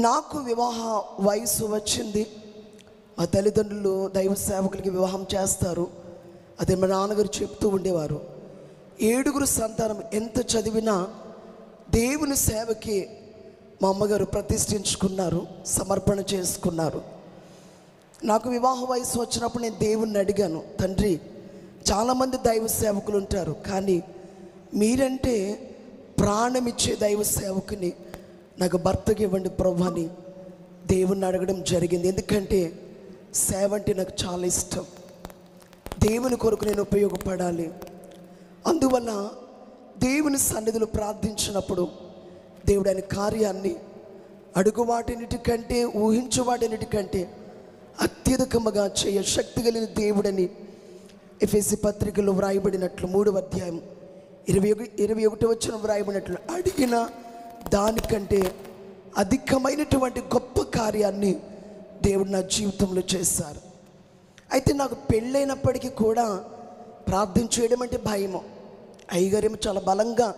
నాకు వివాహ వయసు వచ్చింది. మా తల్లిదండ్రులు దైవ సేవకులకి వివాహం చేస్తారు. అదే మా నాన్నగారు చెప్తూ ఉండేవారు. 7 సంతానం ఎంత చదివినా దేవుని సేవకి మా అమ్మగారు ప్రతిష్ఠించుకున్నారు, సమర్పణ చేసుకున్నారు. నాకు వివాహ వయసు వచ్చినప్పుడు నేను దేవుణ్ణి అడిగాను, తండ్రి, చాలామంది దైవ సేవకులు ఉంటారు, కానీ మీరంటే ప్రాణమిచ్చే దైవ సేవకుని నాకు భర్తకి ఇవ్వండి ప్రభు అని దేవుణ్ణి అడగడం జరిగింది. ఎందుకంటే సేవ అంటే నాకు చాలా ఇష్టం. దేవుని కొరకు నేను ఉపయోగపడాలి. అందువల్ల దేవుని సన్నిధిలో ప్రార్థించినప్పుడు దేవుడు ఆయన కార్యాన్ని అడుగు వాటినిటికంటే, ఊహించు వాటినిటికంటే అత్యధికముగా చేయ శక్తి కలిగిన దేవుడని ఎఫెసీ పత్రికలో వ్రాయబడినట్లు 3వ అధ్యాయం 21 వచనం వ్రాయబడినట్లు అడిగిన దానికంటే అధికమైనటువంటి గొప్ప కార్యాన్ని దేవుడు నా జీవితంలో చేశారు. అయితే నాకు పెళ్ళైనప్పటికీ కూడా ప్రార్థన చేయడం అంటే భయము. అయ్యగారేమో చాలా బలంగా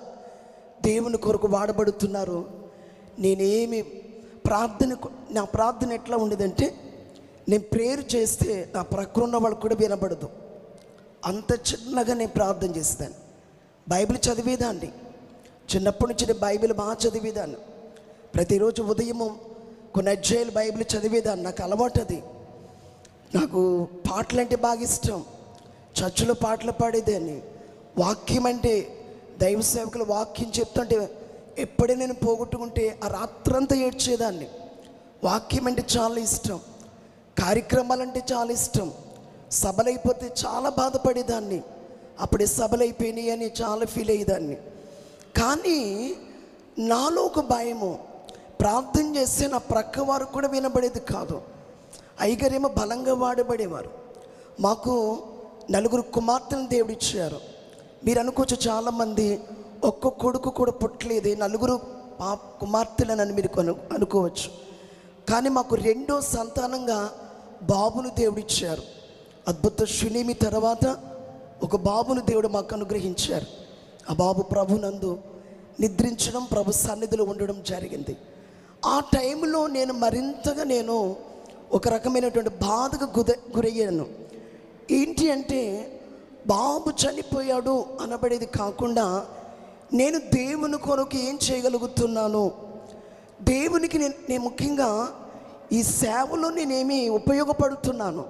దేవుని కొరకు వాడబడుతున్నారు. నేనేమి నా ప్రార్థన ఎట్లా ఉండేదంటే, నేను ప్రేయర్ చేస్తే నా ప్రక్కన ఉన్న వాళ్ళు కూడా వినబడదు, అంత చిన్నగా నేను ప్రార్థన చేస్తాను. బైబిల్ చదివేదాన్ని, చిన్నప్పటి నుంచి నేను బైబిల్ బాగా చదివేదాన్ని. ప్రతిరోజు ఉదయము కొన్ని అధ్యాయులు బైబిల్ చదివేదాన్ని. నాకు అలవాటు అది. నాకు పాటలు అంటే బాగా ఇష్టం. చర్చిలో పాటలు పాడేదాన్ని. వాక్యం అంటే దైవ సేవకులు వాక్యం చెప్తుంటే ఎప్పుడే నేను పోగొట్టుకుంటే ఆ రాత్రంతా ఏడ్చేదాన్ని. వాక్యం అంటే చాలా ఇష్టం. కార్యక్రమాలంటే చాలా ఇష్టం. సభలైపోతే చాలా బాధపడేదాన్ని. అప్పుడే సభలు అయిపోయినాయి అని చాలా ఫీల్ అయ్యేదాన్ని. కానీ నాలో ఒక భయము, ప్రార్థన చేస్తే నా ప్రక్క వారు కూడా వినబడేది కాదు. అయ్యగారేమో బలంగా వాడబడేవారు. మాకు 4 కుమార్తెలను దేవుడిచ్చారు. మీరు అనుకోవచ్చు చాలామంది ఒక్క కొడుకు కూడా పుట్టలేదు, 4 కుమార్తెలని మీరు అనుకోవచ్చు. కానీ మాకు 2వ సంతానంగా బాబును దేవుడిచ్చారు. అద్భుత శునేమి తర్వాత ఒక బాబును దేవుడు మాకు అనుగ్రహించారు. ఆ బాబు ప్రభునందు నిద్రించడం, ప్రభు సన్నిధిలో ఉండడం జరిగింది. ఆ టైంలో నేను మరింతగా ఒక రకమైనటువంటి బాధకు గురయ్యాను. ఏంటి అంటే, బాబు చనిపోయాడు అనబడేది కాకుండా నేను దేవుని కొరకు ఏం చేయగలుగుతున్నాను, దేవునికి నేను ముఖ్యంగా ఈ సేవలో నేనేమి ఉపయోగపడుతున్నాను.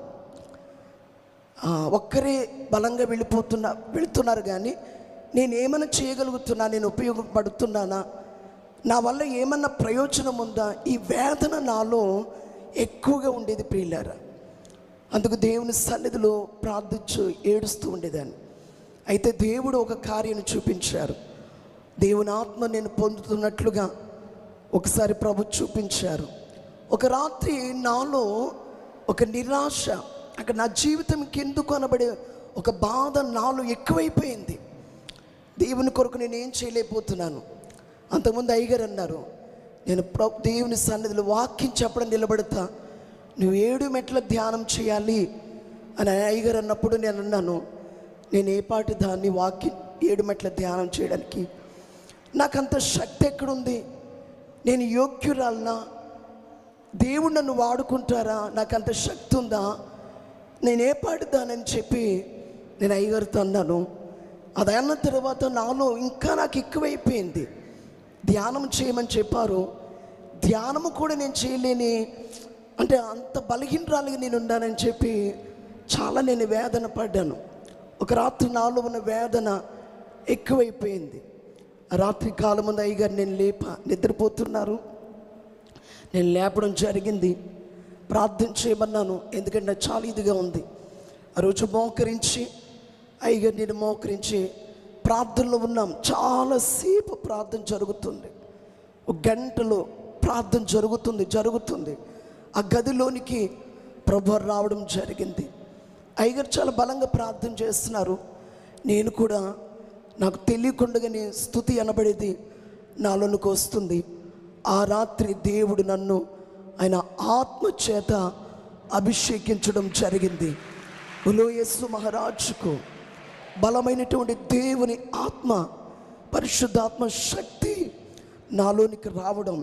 ఒక్కరే బలంగా వెళుతున్నారు కానీ నేనేమైనా చేయగలుగుతున్నా, నేను ఉపయోగపడుతున్నానా, నా వల్ల ఏమన్నా ప్రయోజనం ఉందా, ఈ వేదన నాలో ఎక్కువగా ఉండేది ప్రియులారా. అందుకు దేవుని సన్నిధిలో ప్రార్థించు ఏడుస్తూ ఉండేదాన్ని. అయితే దేవుడు ఒక కార్యాన్ని చూపించారు. దేవుని ఆత్మ నేను పొందుతున్నట్లుగా ఒకసారి ప్రభు చూపించారు. ఒక రాత్రి నాలో ఒక నిరాశ, అక్కడ నా జీవితం ఎందుకు అనబడే ఒక బాధ నాలో ఎక్కువైపోయింది. దేవుని కొరకు నేను ఏం చేయలేకపోతున్నాను. అంతకుముందు అయ్యగారు అన్నారు, నేను దేవుని సన్నిధిలో వాక్యం చెప్పడం నిలబడతా, నువ్వు 7 మెట్ల ధ్యానం చేయాలి అని అయ్యగారు అన్నప్పుడు నేను అన్నాను, నేను ఏ పాటి దాన్ని వాక్యం 7 మెట్ల ధ్యానం చేయడానికి నాకంత శక్తి ఎక్కడుంది, నేను యోగ్యురాలనా, దేవుడు నన్ను వాడుకుంటారా, నాకంత శక్తి ఉందా, నేను ఏ పాటి దానని చెప్పి నేను అయ్యగారితో అన్నాను. అది అన్న తర్వాత నాలో ఇంకా నాకు ఎక్కువైపోయింది. ధ్యానం చేయమని చెప్పారు. ధ్యానము కూడా నేను చేయలేని, అంటే అంత బలహీనరాలుగా నేను ఉన్నానని చెప్పి చాలా నేను వేదన పడ్డాను. ఒక రాత్రి నాలో ఉన్న వేదన ఎక్కువైపోయింది. ఆ రాత్రి కాలం ముందు అయ్యగారు నేను నిద్రపోతున్నారు, నేను లేపడం జరిగింది. ప్రార్థన చేయమన్నాను, ఎందుకంటే నాకు చాలా ఇదిగా ఉంది. ఆ రోజు మోకరించి అయ్యగారు నేను మోకరించి ప్రార్థనలో ఉన్నాం. చాలాసేపు ప్రార్థన జరుగుతుంది. 1 గంటలో ప్రార్థన జరుగుతుంది. ఆ గదిలోనికి ప్రభు రావడం జరిగింది. అయ్యగారు చాలా బలంగా ప్రార్థన చేస్తున్నారు. నేను కూడా నాకు తెలియకుండానే స్తుతి అనబడేది నాలోనికి వస్తుంది. ఆ రాత్రి దేవుడు నన్ను ఆయన ఆత్మ చేత అభిషేకించడం జరిగింది. యేసు మహారాజుకు బలమైనటువంటి దేవుని ఆత్మ, పరిశుద్ధాత్మ శక్తి నాలోనికి రావడం,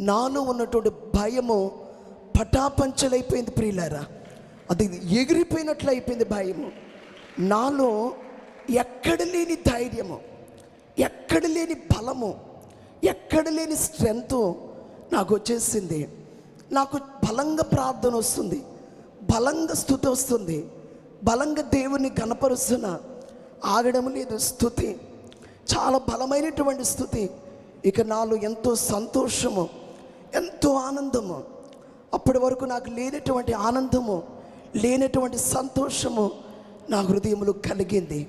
నాలో ఉన్నటువంటి భయము పటాపంచలైపోయింది ప్రియులారా. అది ఎగిరిపోయినట్లు అయిపోయింది భయము. నాలో ఎక్కడ లేని ధైర్యము, ఎక్కడ లేని బలము, ఎక్కడ లేని స్ట్రెంత్ నాకు వచ్చేసింది. నాకు బలంగా ప్రార్థన వస్తుంది, బలంగా స్తుతి వస్తుంది, బలంగా దేవుని గణపరుస్తున్న, ఆగడం లేదు స్తుతి, చాలా బలమైనటువంటి స్తుతి. ఇక నాలో ఎంతో సంతోషము, ఎంతో ఆనందము. అప్పటి వరకు నాకు లేనటువంటి ఆనందము, లేనటువంటి సంతోషము నా హృదయంలో కలిగింది.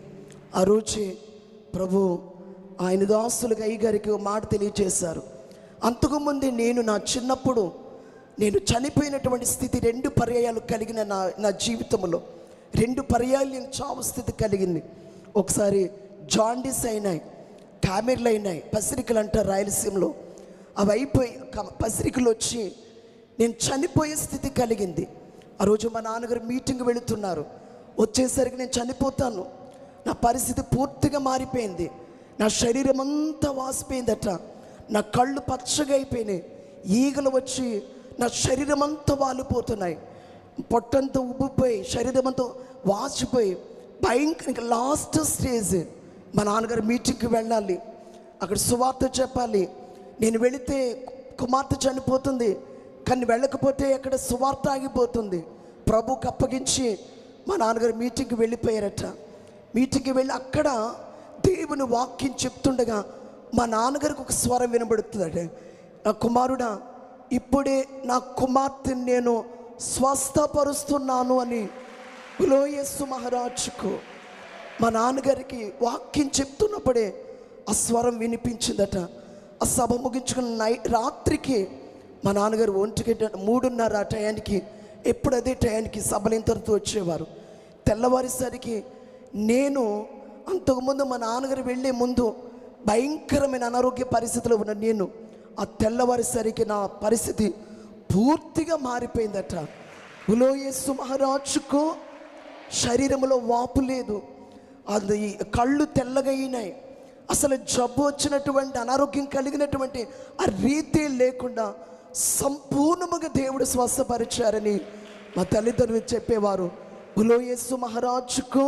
ఆ రోజే ప్రభు ఆయన దాసులుగా అయ్యగారికి మాట తెలియజేశారు. అంతకుముందే నేను నా చిన్నప్పుడు నేను చనిపోయినటువంటి స్థితి 2 పర్యాయాలు కలిగిన నా జీవితంలో 2 పర్యాయాలు నేను చావు స్థితి కలిగింది. ఒకసారి జాండీస్ అయినాయి, కామెర్లు అయినాయి, పసిరికలు అంటారు రాయలసీమలో. అవి అయిపోయి పసిరికలు వచ్చి నేను చనిపోయే స్థితి కలిగింది. ఆ రోజు మా నాన్నగారు మీటింగ్ వెళుతున్నారు. వచ్చేసరికి నేను చనిపోతాను, నా పరిస్థితి పూర్తిగా మారిపోయింది. నా శరీరం అంతా వాసిపోయిందట, నా కళ్ళు పచ్చగా అయిపోయినాయి, ఈగలు వచ్చి నా శరీరం అంతా వాలిపోతున్నాయి, పొట్టంతా ఉబ్బిపోయి శరీరం అంతా వాచిపోయి భయంకరంగా లాస్ట్ స్టేజ్. మా నాన్నగారు మీటింగ్కి వెళ్ళాలి, అక్కడ సువార్త చెప్పాలి. నేను వెళితే కుమార్తె చనిపోతుంది, కానీ వెళ్ళకపోతే అక్కడ సువార్త ఆగిపోతుంది. ప్రభుకి అప్పగించి మా నాన్నగారు మీటింగ్కి వెళ్ళిపోయారట. మీటింగ్కి వెళ్ళి అక్కడ దేవుని వాక్యం చెప్తుండగా మా నాన్నగారికి ఒక స్వరం వినబడుతుందట, నా కుమారుడా, ఇప్పుడే నా కుమార్తెని నేను స్వస్థపరుస్తున్నాను అని. యేసు మహారాజుకు మా నాన్నగారికి వాక్యం చెప్తున్నప్పుడే ఆ స్వరం వినిపించిందట. ఆ సభ ముగించుకున్న రాత్రికి మా నాన్నగారు 3:30 ఆ టయానికి, ఎప్పుడు అదే టయానికి సభలింతరతో వచ్చేవారు. తెల్లవారేసరికి నేను అంతకుముందు మా నాన్నగారు వెళ్ళే ముందు భయంకరమైన అనారోగ్య పరిస్థితిలో ఉన్న నేను ఆ తెల్లవారేసరికి నా పరిస్థితి పూర్తిగా మారిపోయిందట. యేసు మహారాజుకు శరీరంలో వాపు లేదు, అది కళ్ళు తెల్లగా అయినాయి. అసలు జబ్బు వచ్చినటువంటి అనారోగ్యం కలిగినటువంటి ఆ రీతి లేకుండా సంపూర్ణముగా దేవుడు స్వస్థపరిచారని మా తల్లిదండ్రులు చెప్పేవారు. యేసు మహారాజుకు.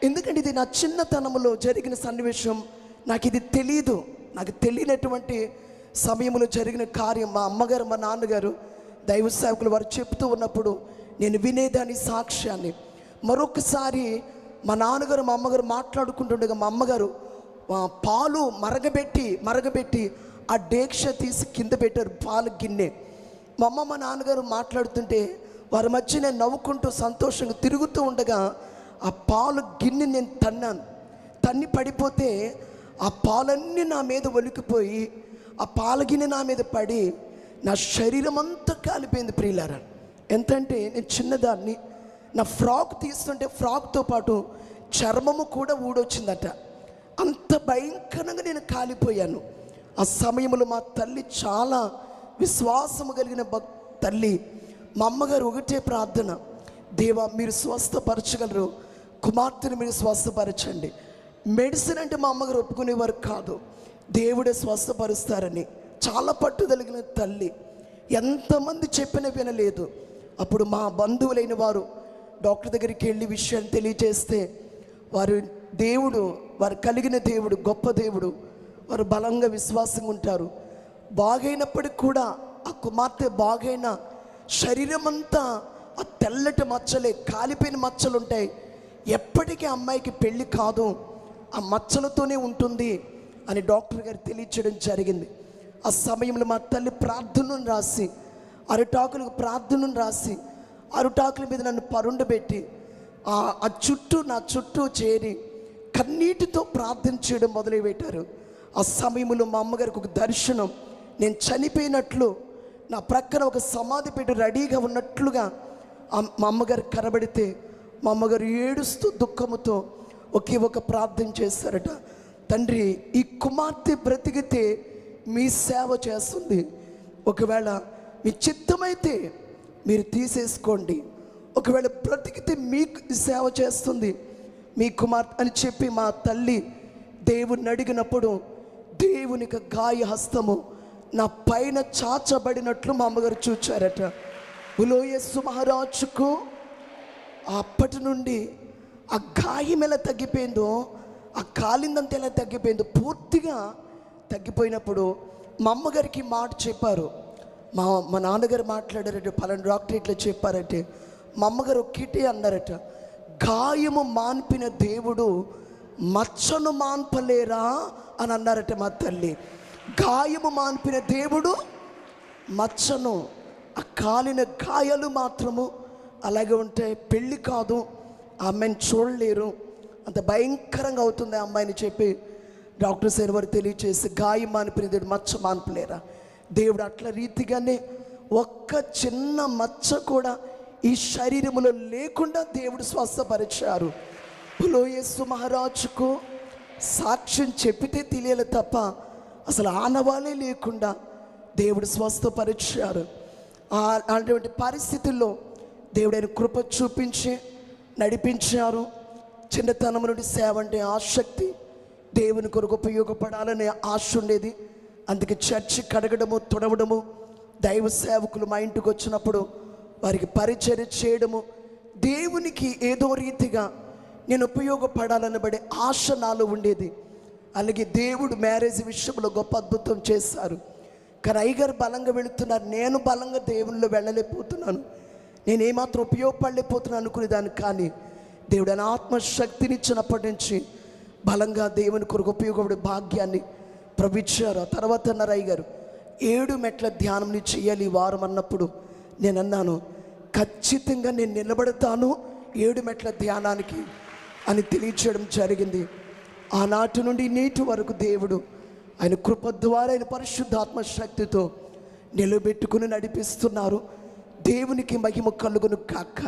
ఎందుకంటే ఇది నా చిన్నతనంలో జరిగిన సన్నివేశం, నాకు ఇది తెలీదు. నాకు తెలియనటువంటి సమయంలో జరిగిన కార్యం మా అమ్మగారు మా నాన్నగారు దైవ సేవకులు వారు చెప్తూ ఉన్నప్పుడు నేను వినేదాని సాక్ష్యాన్ని. మరొకసారి మా నాన్నగారు మా అమ్మగారు మాట్లాడుకుంటుండగా మా అమ్మగారు పాలు మరగబెట్టి ఆ డేక్ష తీసి కింద పెట్టారు, పాలు గిన్నె. మా అమ్మ మా నాన్నగారు మాట్లాడుతుంటే వారి మధ్య నేను నవ్వుకుంటూ సంతోషంగా తిరుగుతూ ఉండగా ఆ పాలు గిన్నె నేను తన్ని పడిపోతే ఆ పాలన్నీ నా మీద ఒలికిపోయి ఆ పాల గిన్నె నా మీద పడి నా శరీరం అంతా కాలిపోయింది ప్రియులారా. ఎంతంటే నేను చిన్నదాన్ని, నా ఫ్రాక్ తీస్తుంటే ఫ్రాక్తో పాటు చర్మము కూడా ఊడొచ్చిందట. అంత భయంకరంగా నేను కాలిపోయాను. ఆ సమయంలో మా తల్లి చాలా విశ్వాసము కలిగిన తల్లి. మా అమ్మగారు ఒకటే ప్రార్థన, దేవా మీరు స్వస్థపరచగలరు, కుమార్తెను మీరు స్వస్థపరచండి. మెడిసిన్ అంటే మా అమ్మగారు ఒప్పుకునేవారు కాదు, దేవుడే స్వస్థపరుస్తారని. చాలా పట్టుదలిగిన తల్లి, ఎంతమంది చెప్పిన వినలేదు. అప్పుడు మా బంధువులైన వారు డాక్టర్ దగ్గరికి వెళ్ళి విషయాన్ని తెలియజేస్తే వారు కలిగిన దేవుడు గొప్ప దేవుడు, వారు బలంగా విశ్వాసంగా ఉంటారు. బాగైనప్పటికి కూడా ఆ కుమార్తె బాగైన శరీరం అంతా ఆ తెల్లటి మచ్చలే, కాలిపోయిన మచ్చలు ఉంటాయి. ఎప్పటికీ అమ్మాయికి పెళ్ళి కాదు, ఆ మచ్చలతోనే ఉంటుంది అని డాక్టర్ గారు తెలియచేయడం జరిగింది. ఆ సమయంలో మా తల్లి ప్రార్థనను రాసి, అరిటాకులకు ప్రార్థనను రాసి, అరిటాకుల మీద నన్ను పరుండబెట్టి ఆ నా చుట్టూ చేరి కన్నీటితో ప్రార్థన చేయడం మొదలుపెట్టారు. ఆ సమయంలో మా అమ్మగారికి ఒక దర్శనం, నేను చనిపోయినట్లు నా ప్రక్కన ఒక సమాధి పెట్టి రెడీగా ఉన్నట్లుగా మా అమ్మగారు కనబడితే మా అమ్మగారు ఏడుస్తూ దుఃఖముతో ఒక ప్రార్థన చేశారట. తండ్రి, ఈ కుమార్తె బ్రతికితే మీ సేవ చేస్తుంది, ఒకవేళ మీ చిత్తమైతే మీరు తీసేసుకోండి, ఒకవేళ బ్రతికితే మీకు సేవ చేస్తుంది మీ కుమార్తె అని చెప్పి మా తల్లి దేవుని అడిగినప్పుడు దేవునికి గాయ హస్తము నా పైన చాచబడినట్లు మా అమ్మగారు చూచారట. బులో యేసు మహారాజుకు అప్పటి నుండి ఆ గాయం ఎలా తగ్గిపోయిందో, ఆ కాలిందంత ఎలా తగ్గిపోయిందో పూర్తిగా తగ్గిపోయినప్పుడు మా అమ్మగారికి మాట చెప్పారు. మా నాన్నగారు మాట్లాడారట, పలానా డాక్టర్ ఇట్లా చెప్పారంటే మా అమ్మగారు ఒక్కటే అన్నారట, గాయము మాన్పిన దేవుడు మచ్చను మాన్పలేరా అని అన్నారట మా తల్లి. గాయము మాన్పిన దేవుడు మచ్చను, ఆ కాలిన గాయాలు మాత్రము అలాగే ఉంటాయి, పెళ్ళి కాదు, ఆ అమ్మాయిని చూడలేరు, అంత భయంకరంగా అవుతుంది ఆ అమ్మాయిని చెప్పి డాక్టర్స్ అయిన వారు తెలియచేసి, గాయం మాన్పిన దేవుడు మచ్చ మాన్పలేరా. దేవుడు అట్లా రీతిగానే ఒక్క చిన్న మచ్చ కూడా ఈ శరీరములో లేకుండా దేవుడు స్వస్థపరిచారు. బులో యేసు మహారాజుకు సాక్ష్యం చెప్పితే తెలియాలి తప్ప అసలు ఆనవాళ్ళే లేకుండా దేవుడు స్వస్థపరిచారు. అటువంటి పరిస్థితుల్లో దేవుడు ఆయన కృప చూపించి నడిపించారు. చిన్నతనం నుండి సేవ అంటే ఆసక్తి, దేవుని కొరకు ఉపయోగపడాలనే ఆశ ఉండేది. అందుకే చర్చి కడగడము, తొడవడము, దైవ సేవకులు మా ఇంటికి వచ్చినప్పుడు వారికి పరిచర్య చేయడము, దేవునికి ఏదో రీతిగా నేను ఉపయోగపడాలనబడే ఆశ నాలో ఉండేది. అలాగే దేవుడు మ్యారేజ్ విషయంలో గొప్ప అద్భుతం చేశారు. కానీ అయ్యగారు బలంగా వెళుతున్నారు, నేను బలంగా దేవునిలో వెళ్ళలేకపోతున్నాను, నేను ఏమాత్రం ఉపయోగపడలేకపోతున్నాను అనుకునేదాన్ని. కానీ దేవుడు ఆయన ఆత్మశక్తినిచ్చినప్పటి నుంచి బలంగా దేవుని కొరకు ఉపయోగపడే భాగ్యాన్ని ప్రవిచ్చారు. ఆ తర్వాత అన్నారు అయ్యగారు 7 మెట్ల ధ్యానం చేయాలి ఈ వారం అన్నప్పుడు నేను అన్నాను, ఖచ్చితంగా నేను నిలబడతాను 7 మెట్ల ధ్యానానికి అని తెలియచేయడం జరిగింది. ఆనాటి నుండి నేటి వరకు దేవుడు ఆయన కృప ద్వారా ఆయన పరిశుద్ధాత్మ శక్తితో నిలబెట్టుకుని నడిపిస్తున్నారు. దేవునికి మహిమ కలుగును కాక.